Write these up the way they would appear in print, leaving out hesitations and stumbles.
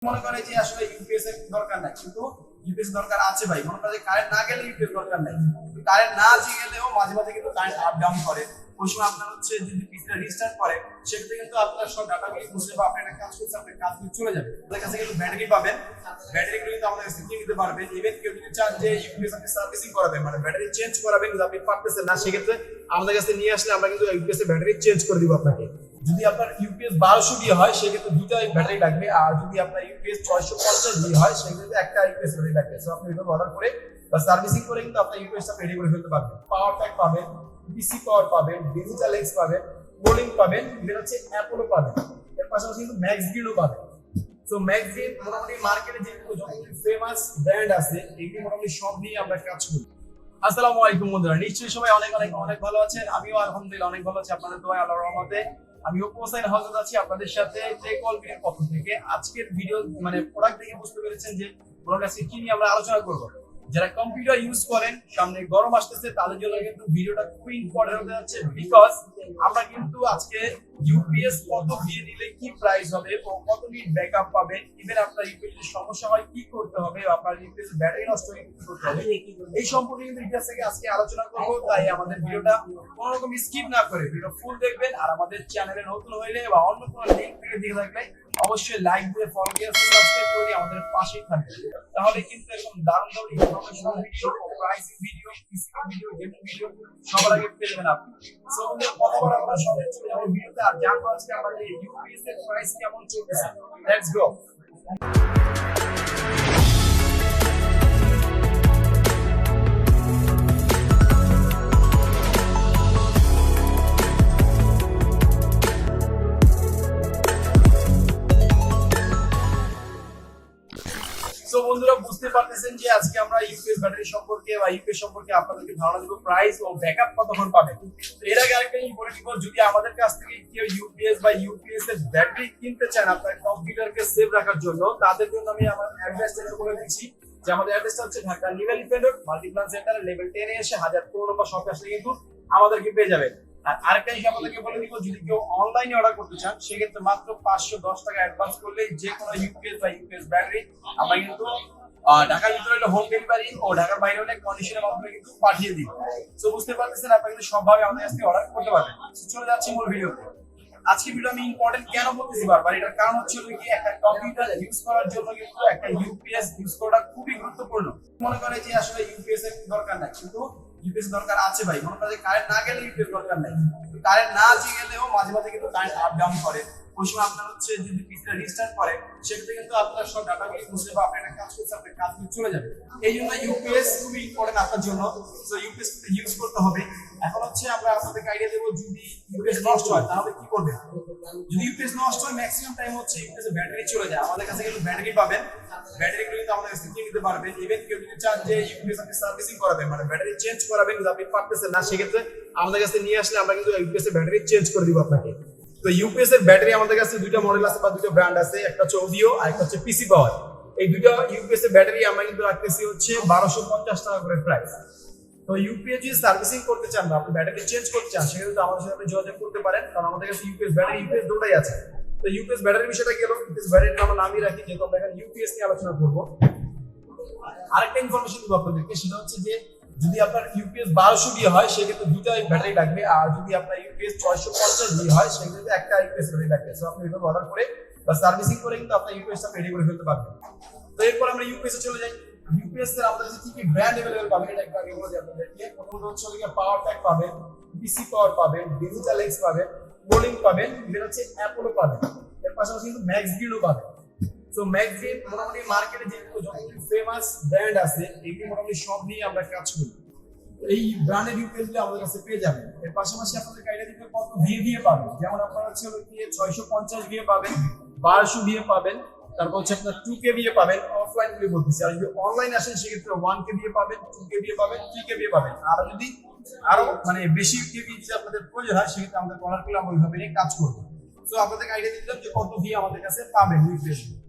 মনে করে যে আসলে ইউপিএস এর দরকার নাই, কিন্তু ইউপিএস দরকার আছে ভাই। মনে করে যে কারেন্ট না গেলে ইউপিএস দরকার নাই, কারেন্ট না গেলেও মাঝে মাঝে কিন্তু কারেন্ট আপ ডাউন করে। ওই সময় আপনার হচ্ছে যদি পিসিটা রিস্টার্ট করে, সেক্ষেত্রে কিন্তু আপনার সব ডাটাগুলি বুঝতে বা আপনি একটা কাজ করছে, আপনার কাজগুলি চলে যাবে। আমাদের কাছে কিন্তু ব্যাটারি পাবেন, ব্যাটারিগুলো কিন্তু আমাদের কাছে কিনে নিতে পারবেন। ইভেন কেউ যদি চান যে ইউপিএস আপনি সার্ভিসিং করাবেন, মানে ব্যাটারি চেঞ্জ করাবেন, কিন্তু আপনি পারতেছেন না, সেক্ষেত্রে আমাদের কাছে নিয়ে আসলে আমরা কিন্তু ইউপিএস এর ব্যাটারি চেঞ্জ করে দিব আপনাকে। যদি আপনার ইউপিএস 1200 দিয়ে হয়, সেক্ষেত্রে দুটো ব্যাটারি লাগবে। আর যদি আপনার ইউপিএস 650 দিয়ে হয়, সেক্ষেত্রে একটা ইউপিএস ব্যাটারি লাগবে। সো আপনি এটা অর্ডার করে বা সার্ভিসিং করে কিন্তু আপনার ইউপিএসটা রেডি করে ফেলতে পারবেন। পাওয়ার প্যাক পাবেন, পিসি পাওয়ার পাবেন, ডিজিটাল এক্স পাবেন, বোলিং পাবেন, ইভেন হচ্ছে অ্যাপোলো পাবেন। এর পাশাপাশি কিন্তু ম্যাক্স গ্রিডও পাবেন। সো ম্যাক্স গ্রিড মোটামুটি মার্কেটে যে যতগুলো ফেমাস ব্র্যান্ড আছে, এগুলি মোটামুটি সব নিয়ে আমরা কাজ করি। আসসালামু আলাইকুম বন্ধুরা, নিশ্চয়ই সবাই অনেক অনেক অনেক ভালো আছেন। আমিও আলহামদুলিল্লাহ অনেক ভালো আছি, আপনাদের দোয়ায় আল্লাহর রহমতে। আমি ওফফিসেল হজরত আছি আপনাদের সাথে টেকওয়ালকের পক্ষ থেকে। আজকের ভিডিও মানে প্রোডাক্ট দেখে বুঝতে পেরেছেন যে প্রোডাক্ট আজকে কি নিয়ে আমরা আলোচনা করব। যারা কম্পিউটার ইউজ করেন, সামনে গরম আসতেছে, তাদের জন্য কিন্তু ভিডিওটা খুবই ইম্পর্টেন্ট হতে যাচ্ছে। বিকজ আমরা কিন্তু আজকে ইউপিএস কত দিয়ে দিলে কি প্রাইস হবে ও কত মিনিট ব্যাকআপ পাবেন, ইভেন আপনার ইউপিএস এর সমস্যা হয় কি করতে হবে, আপনার ইউপিএস ব্যাটারি নষ্ট হলে কি করতে হবে, এই সম্পর্কে কিন্তু ডিটেইলস থেকে আজকে আলোচনা করব। তাই আমাদের ভিডিওটা কোনো রকম স্কিপ না করে ভিডিও ফুল দেখবেন। আর আমাদের চ্যানেলে নতুন হইলে বা অন্য কোনো লিংক থেকে দেখে থাকলে অবশ্যই লাইক দিয়ে ফলো দিয়ে সাবস্ক্রাইব করে আমাদের পাশেই থাকবেন। তাহলে কিন্তু এরকম দারুণ দারুণ informational video, pricing video, physical video, gaming video সবার আগে পেয়ে যাবেন আপনি। সো বন্ধুরা, কথা বলা আমরা সবাই চলে যাবো ভিডিওতে। আর জানবো আজকে আমাদের ইউপিএস এর প্রাইস কেমন চলতেছে। Let's go. তো বন্ধুরা, বুঝতে পারতেছেন যে আজকে আমরা ইউপিএস ব্যাটারি সম্পর্কে বা ইউপিএস সম্পর্কে আপনাদেরকে ধারণা দেব, প্রাইস ও ব্যাকআপ কতক্ষণ পাবেন। তো এর আগে আরেকটা জিনিস বলে দিব, যদি আমাদের কাছ থেকে কেউ ইউপিএস বা ইউপিএস এর ব্যাটারি কিনতে চান আপনার কম্পিউটারকে সেভ রাখার জন্য, তাদের জন্য আমি আমার অ্যাড্রেসটা বলে দিচ্ছি। যে আমাদের অ্যাড্রেসটা হচ্ছে Dhaka new elephant road Multiplan centre level 10 এ এসে 1015 নম্বর শপে আসলে কিন্তু আমাদেরকে পেয়ে যাবেন। আর আরেকটা জিনিস আপনাদেরকে বলে দিব, যদি কেউ অনলাইনে অর্ডার করতে চান, সেক্ষেত্রে মাত্র 510 টাকা অ্যাডভান্স করলে যে কোনো ইউপিএস বা ইউপিএস ব্যাটারি আমরা কিন্তু ঢাকার ভিতরে হলে হোম ডেলিভারি ও ঢাকার বাইরে হলে কন্ডিশনের মাধ্যমে কিন্তু পাঠিয়ে দিই। তো বুঝতে পারতেছেন, আপনারা কিন্তু সবভাবে আমাদের কাছ থেকে অর্ডার করতে পারবেন। চলে যাচ্ছি মূল ভিডিওতে। আজকে ভিডিও আমি ইম্পর্টেন্ট কেন বলতেছি বারবার, এটার কারণ হচ্ছে কি, একটা কম্পিউটার ইউজ করার জন্য কিন্তু একটা ইউপিএস ইউজ করাটা খুবই গুরুত্বপূর্ণ। মনে করে যে আসলে ইউপিএস এর দরকার নাই, কিন্তু ইউপিএস দরকার আছে ভাই। মনে করে যে কারেন্ট না গেলে ইউপিএস দরকার নাই, কারেন্ট না গেলেও মাঝে মাঝে কিন্তু কারেন্ট আপ ডাউন করে। ওই সময় আপনার হচ্ছে যদি পিসিটা রিস্টার্ট করে, সেক্ষেত্রে কিন্তু আপনার সব ডাটাগুলি বুঝতে বা আপনি একটা কাজ করছে, আপনার কাজগুলি চলে যাবে। এই জন্য ইউপিএস খুবই ইম্পর্টেন্ট আপনার জন্য। তো ইউপিএস ইউজ করতে হবে। এখন হচ্ছে আমরা আপনাদেরকে আইডিয়া দেবো, যদি ইউপিএস নষ্ট হয় তাহলে কি করবেন। যদি ইউপিএস নষ্ট হয়, ম্যাক্সিমাম টাইম হচ্ছে ইউপিএস এর ব্যাটারি চলে যায়। আমাদের কাছে কিন্তু ব্যাটারি পাবেন, ব্যাটারিগুলো কিন্তু আমাদের কাছে কিনে নিতে পারবেন। ইভেন কেউ যদি চান যে ইউপিএস আপনি সার্ভিসিং করাবেন, মানে ব্যাটারি চেঞ্জ করাবেন, কিন্তু আপনি পারতেছেন না, সেক্ষেত্রে আমাদের কাছে নিয়ে আসলে আমরা কিন্তু ইউপিএস এর ব্যাটারি চেঞ্জ করে দিব আপনাকে। তো ইউপিএস এর ব্যাটারি আমাদের কাছে দুইটা মডেল আছে বা দুইটা ব্র্যান্ড আছে, একটা হচ্ছে ওডিও আর একটা হচ্ছে পিসি পাওয়ার। এই দুইটা ইউপিএস এর ব্যাটারি আমরা কিন্তু রাখতেছি হচ্ছে 1250 টাকা করে প্রাইস। তো ইউপিএস যদি সার্ভিসিং করতে চান বা আপনি ব্যাটারি চেঞ্জ করতে চান, সেক্ষেত্রে আমাদের সাথে যোগাযোগ করতে পারেন, কারণ আমাদের কাছে ইউপিএস ব্যাটারি ইউপিএস দুটোই আছে। তো ইউপিএস ব্যাটারির বিষয়টা গেল, ইউপিএস ব্যাটারিটা আমরা নামই রাখি, যেহেতু আমরা এখানে ইউপিএস নিয়ে আলোচনা করবো। আরেকটা ইনফরমেশন দিব আপনাদেরকে, সেটা হচ্ছে যে যদি আপনার ইউপিএস 1200 দিয়ে হয়, সেক্ষেত্রে দুটো ব্যাটারি লাগবে। আর যদি আপনার ইউপিএস 650 দিয়ে হয়, সেক্ষেত্রে একটা ইউপিএস ব্যাটারি লাগবে। সো আপনি এটা অর্ডার করে বা সার্ভিসিং করে কিন্তু আপনার ইউপিএসটা রেডি করে ফেলতে পারবেন। তো এরপর আমরা ইউপিএস এ চলে যাই। ইউপিএস এর আমাদের কাছে কি কি ব্র্যান্ড अवेलेबल পাবেন, এটা একটু আগে বলে দিই আপনাদেরকে। প্রথমত হচ্ছে পাওয়ার প্যাক পাবেন, পিসি পাওয়ার পাবেন, ডিজিটাল এক্স পাবেন, বোলিং পাবেন, ইভেন হচ্ছে অ্যাপোলো পাবেন। এর পাশাপাশি কিন্তু ম্যাক্স গ্রিডও পাবেন। সো ম্যাক্স গ্রিড মোটামুটি মার্কেটে যে যতগুলো ফেমাস ব্র্যান্ড আছে, এগুলি মোটামুটি সব নিয়ে আমরা কাজ করি। এই ব্র্যান্ডের ইউপিএস গুলো আমাদের কাছে পেয়ে যাবেন। এর পাশাপাশি আপনাদের আইডিয়া দিতে কত দিয়ে পাবেন, যেমন আপনারা হচ্ছে 650 দিয়ে পাবেন, 1200 দিয়ে পাবেন, তারপর হচ্ছে আপনার 2K দিয়ে পাবেন। অফলাইন গুলো বলতেছি। আর যদি অনলাইন আসেন, সেক্ষেত্রে 1K দিয়ে পাবেন, 2K দিয়ে পাবেন, 3K দিয়ে পাবেন। আর যদি আরো মানে বেশি কেবি যদি আপনাদের প্রয়োজন হয়, সেক্ষেত্রে আমাদের অর্ডার করলে আমরা ওইভাবে নিয়ে কাজ করবো। তো আপনাদের আইডিয়া দিলাম যে কত দিয়ে আমাদের কাছে পাবেন ইউপিএস,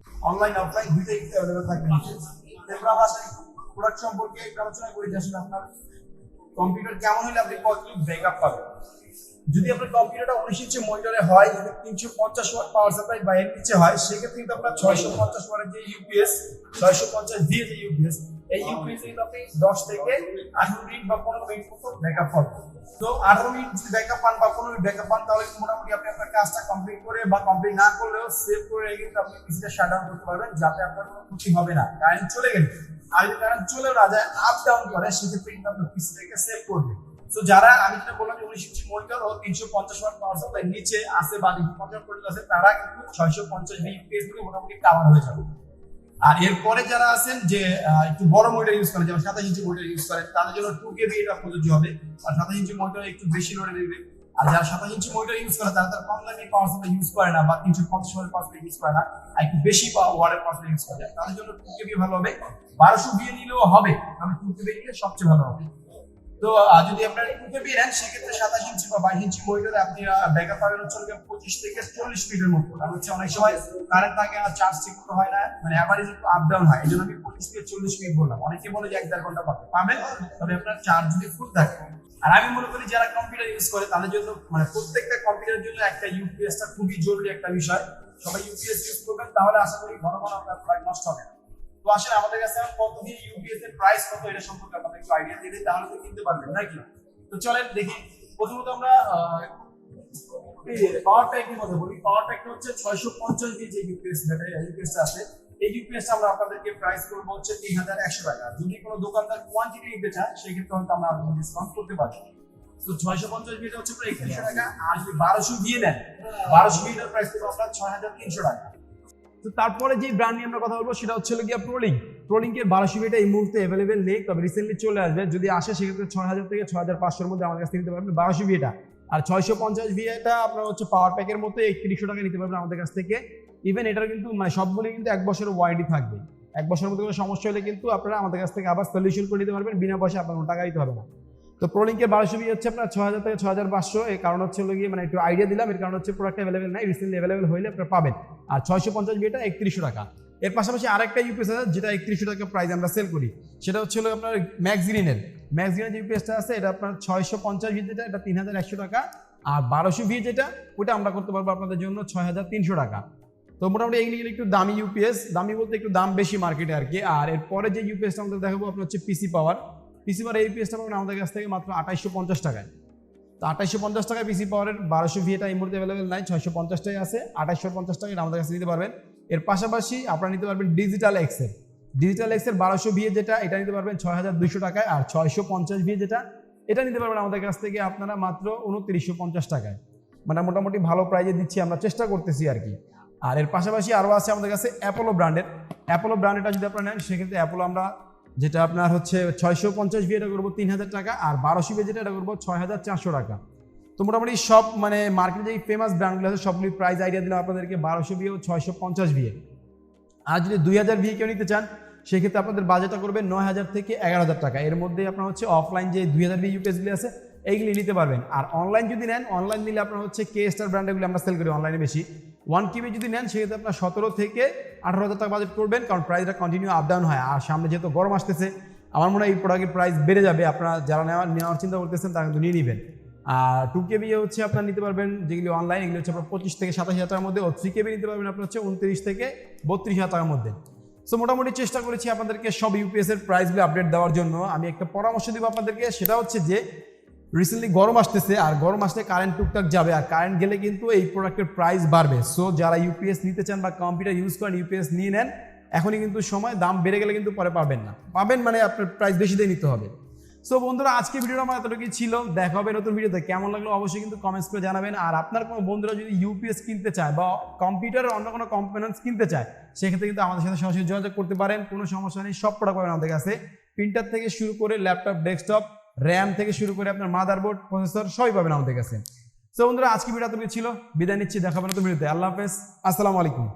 অনলাইন অফলাইন দুইটাই অ্যাভেলেবল থাকবে। এরপর আমরা প্রোডাক্ট সম্পর্কে একটু আলোচনা করি, যে আসলে আপনার কম্পিউটার কেমন হলে আপনি কতটুকু ব্যাকআপ পাবেন। যদি আপনার কম্পিউটারটা 19 ইঞ্চি মনিটরে হয়, যদি 350 ওয়াট পাওয়ার সাপ্লাই বা এর নিচে হয়, সেক্ষেত্রে কিন্তু আপনার 650 ওয়াটের যে ইউপিএস, 650 দিয়ে যে ইউপিএস, এই ইউপিএস কিন্তু আপনি 10 থেকে 18 মিনিট বা 15 মিনিট মতো ব্যাকআপ পাবেন। তো 18 মিনিট যদি ব্যাকআপ পান বা 15 মিনিট ব্যাকআপ পান, তাহলে মোটামুটি আপনি আপনার কাজটা কমপ্লিট করে বা কমপ্লিট না করলেও সেভ করে কিন্তু আপনি পিসিটা শাটডাউন করতে পারবেন, যাতে আপনার কোনো ক্ষতি হবে না। কারেন্ট চলে গেলে, আর যদি কারেন্ট চলে না যায়, আপ ডাউন করে, সেক্ষেত্রে কিন্তু আপনার পিসিটাকে সেভ করবে। তো যারা আমি যেটা বললাম যে 19 ইঞ্চি মনিটর ও 350 ওয়াট পাওয়ার সাপ্লাই নিচে আছে বা 250 ওয়াট আছে, তারা কিন্তু 650 ইউপিএস দিয়ে মোটামুটি কভার হয়ে যাবে। আর এরপরে যারা আছেন যে একটু বড় মনিটর ইউজ করেন, যেমন 27 ইঞ্চি মনিটর ইউজ করেন, তাদের জন্য 2 কেবি এটা প্রযোজ্য হবে। আর 27 ইঞ্চি মনিটর একটু বেশি লোডে দেবে। আর যারা 27 ইঞ্চি মনিটর ইউজ করে, তারা তার কম দামি পাওয়ার সাপ্লাই ইউজ করে না বা 350 ওয়াট পাওয়ার সাপ্লাই ইউজ করে না, আর একটু বেশি ওয়াটের পাওয়ার সাপ্লাই ইউজ করে, তাদের জন্য 2 কেবি ভালো হবে। 1200 দিয়ে নিলেও হবে, তবে 2 কেবি নিলে সবচেয়ে ভালো হবে। তো যদি আপনার 2 কেবি নেন, সেক্ষেত্রে 27 ইঞ্চি বা 22 ইঞ্চি মনিটরে আপনি ব্যাকআপ পাবেন হচ্ছে 25 থেকে 40 মিনিটের মতো। কারণ হচ্ছে অনেক সময় কারেন্ট থাকে আর চার্জ ঠিক মতো হয় না, মানে অ্যাভারেজ একটু আপ ডাউন হয়। এই জন্য আমি 25 থেকে 40 মিনিট বললাম। অনেকে বলে যে 1-1.5 ঘন্টা পাবেন, তবে আপনার চার্জ যদি ফুল থাকে। আর আমি মনে করি যারা কম্পিউটার ইউজ করে, তাদের জন্য মানে প্রত্যেকটা কম্পিউটারের জন্য একটা ইউপিএসটা খুবই জরুরি একটা বিষয়। সবাই ইউপিএস ইউজ করবেন, তাহলে আশা করি ঘন ঘন আপনার প্রোডাক্ট নষ্ট হবে না। তো আসলে আমাদের কাছে কত দিয়ে ইউপিএস এর প্রাইস কত, এটা সম্পর্কে আপনাদের একটু আইডিয়া দিয়ে দিই, তাহলে তো কিনতে পারবেন নাকি। তো চলেন দেখি। প্রথমত আমরা পাওয়ার প্যাকের কথা বলি। পাওয়ার প্যাকটা হচ্ছে 650 দিয়ে যে ইউপিএসটা আছে, এই ইউপিএসটা আমরা আপনাদেরকে প্রাইস করব হচ্ছে 3100 টাকা। যদি কোনো দোকানদার কোয়ান্টিটি নিতে চায়, সেক্ষেত্রে হয়তো আমরা আপনাদের ডিসকাউন্ট করতে পারি। তো 650 ভিটা হচ্ছে প্রায় 3100 টাকা। আর যদি 1200 দিয়ে নেন, 1200 ভিটার প্রাইস করব আমরা 6300 টাকা। তো তারপরে যে ব্র্যান্ড নিয়ে আমরা কথা বলবো, সেটা হচ্ছে গিয়া প্রোলিং এর 1200 ভিটা এই মুহূর্তে अवेलेबल নেই, তবে রিসেন্টলি চলে আসবে। যদি আসে, সেক্ষেত্রে 6000 থেকে 6500 এর মধ্যে আমাদের কাছ থেকে নিতে পারবেন 1200 ভিটা। আর 650 ভিটা আপনার হচ্ছে পাওয়ার প্যাকের মতো 3100 টাকা নিতে পারবেন আমাদের কাছ থেকে। ইভেন এটার কিন্তু মানে সবগুলো কিন্তু 1 বছরের ওয়ারেন্টি থাকবে। 1 বছরের মধ্যে কোনো সমস্যা হলে কিন্তু আপনারা আমাদের কাছ থেকে আবার সলিউশন করে নিতে পারবেন, বিনা পয়সা আপনার কোনো টাকা দিতে হবে না। তো প্রোলিং এর 1200 ভি হচ্ছে আপনার 6000 থেকে 6500। এই কারণ হচ্ছে গিয়ে মানে একটু আইডিয়া দিলাম, এর কারণ হচ্ছে প্রোডাক্ট अवेलेबल নাই, রিসেন্টলি अवेलेबल হইলে আপনারা পাবেন। আর 650 ভিটা 3100 টাকা। এর পাশাপাশি আরেকটা ইউপিএস আছে, যেটা 3100 টাকা প্রাইস আমরা সেল করি। সেটা হচ্ছে আপনার ম্যাক্সগ্রিনের যে ইউপিএসটা আছে, এটা আপনার 650 ভি যেটা, এটা 3100 টাকা। আর 1200 ভি যেটা, ওটা আমরা করতে পারবো আপনাদের জন্য 6300 টাকা। তো মোটামুটি এগুলি একটু দামি ইউপিএস, দামি বলতে একটু দাম বেশি মার্কেটে আর কি। আর এরপরে যে ইউপিএসটা আমাদের দেখাবো আপনার হচ্ছে পিসি পাওয়ার এই ইউপিএসটা পাবেন আমাদের কাছ থেকে মাত্র 2850 টাকায়। তো 2850 টাকায় পিসি পাওয়ারের 1200 ভি এটা এই মুহূর্তে अवेलेबल নাই, 650 টাকায় আছে। 2850 টাকায় আমাদের কাছে নিতে পারবেন। এর পাশাপাশি আপনারা নিতে পারবেন ডিজিটাল এক্সের 1200 ভি যেটা, এটা নিতে পারবেন 6200 টাকায়। আর 650 ভি যেটা, এটা নিতে পারবেন আমাদের কাছ থেকে আপনারা মাত্র 2950 টাকায়। মানে মোটামুটি ভালো প্রাইজে দিচ্ছি, আমরা চেষ্টা করতেছি আর কি। আর এর পাশাপাশি আরও আছে আমাদের কাছে অ্যাপোলো ব্র্যান্ডেরটা যদি আপনারা নেন, সেক্ষেত্রে অ্যাপোলো আমরা যেটা আপনার হচ্ছে 650 ভি এটা করবো 3000 টাকা। আর 1200 ভি যেটা, এটা করবো 6400 টাকা। তো মোটামুটি সব মানে মার্কেটে যে ফেমাস ব্র্যান্ডগুলো আছে, সবগুলি প্রাইস আইডিয়া দিলাম আপনাদেরকে 1200 ভি ও 650 ভি। আর যদি 2000 ভি কেউ নিতে চান, সেক্ষেত্রে আপনাদের বাজেটটা করবে 9000 থেকে 11000 টাকা। এর মধ্যে আপনার হচ্ছে অফলাইন যে 2000 ভি ইউপিএসগুলি আছে, এইগুলি নিতে পারবেন। আর অনলাইন যদি নেন, অনলাইন নিলে আপনার হচ্ছে কে স্টার ব্র্যান্ডেরগুলি আমরা সেল করি অনলাইনে বেশি। 1 কেবি যদি নেন, সেক্ষেত্রে আপনার 17 থেকে 18000 টাকা বাজেট করবেন, কারণ প্রাইসটা কন্টিনিউ আপ ডাউন হয়। আর সামনে যেহেতু গরম আসতেছে, আমার মনে হয় এই প্রোডাক্টের প্রাইস বেড়ে যাবে। আপনারা যারা নেওয়ার চিন্তা করতেছেন, তারা কিন্তু নিয়ে নেবেন। আর 2 কেবি হচ্ছে আপনার নিতে পারবেন যেগুলি অনলাইন, এগুলি হচ্ছে আপনার 25 থেকে 27000 টাকার মধ্যে। ও 3 কেবি নিতে পারবেন আপনার হচ্ছে 29 থেকে 32000 টাকার মধ্যে। সো মোটামুটি চেষ্টা করেছি আপনাদেরকে সব ইউপিএস এর প্রাইসগুলো আপডেট দেওয়ার জন্য। আমি একটা পরামর্শ দিব আপনাদেরকে, সেটা হচ্ছে যে রিসেন্টলি গরম আসতেছে, আর গরম আসলে কারেন্ট টুকটাক যাবে, আর কারেন্ট গেলে কিন্তু এই প্রোডাক্টের প্রাইস বাড়বে। সো যারা ইউপিএস নিতে চান বা কম্পিউটার ইউজ করেন, ইউপিএস নিয়ে নেন, এখনই কিন্তু সময়। দাম বেড়ে গেলে কিন্তু পরে পাবেন না, মানে আপনার প্রাইস বেশি দিয়ে নিতে হবে। সো বন্ধুরা, আজকে ভিডিওটা আমার এতটুকুই ছিল। দেখা হবে নতুন ভিডিওতে। কেমন লাগলো অবশ্যই কিন্তু কমেন্টস করে জানাবেন। আর আপনার কোনো বন্ধুরা যদি ইউপিএস কিনতে চায় বা কম্পিউটারের অন্য কোনো কম্পোনেন্টস কিনতে চায়, সেক্ষেত্রে কিন্তু আমাদের সাথে সরাসরি যোগাযোগ করতে পারেন, কোনো সমস্যা নেই। সব প্রোডাক্ট পাবেন আমাদের কাছে, প্রিন্টার থেকে শুরু করে ল্যাপটপ, ডেস্কটপ, র্যাম থেকে শুরু করে আপনার মাদারবোর্ড, প্রসেসর, সবই পাবেন আমাদের কাছে। সো বন্ধুরা, আজকে ভিডিও এতটুকু ছিল। বিদায় নিচ্ছি, দেখা হবে নতুন ভিডিওতে। আল্লাহ হাফেজ, আসসালামু আলাইকুম।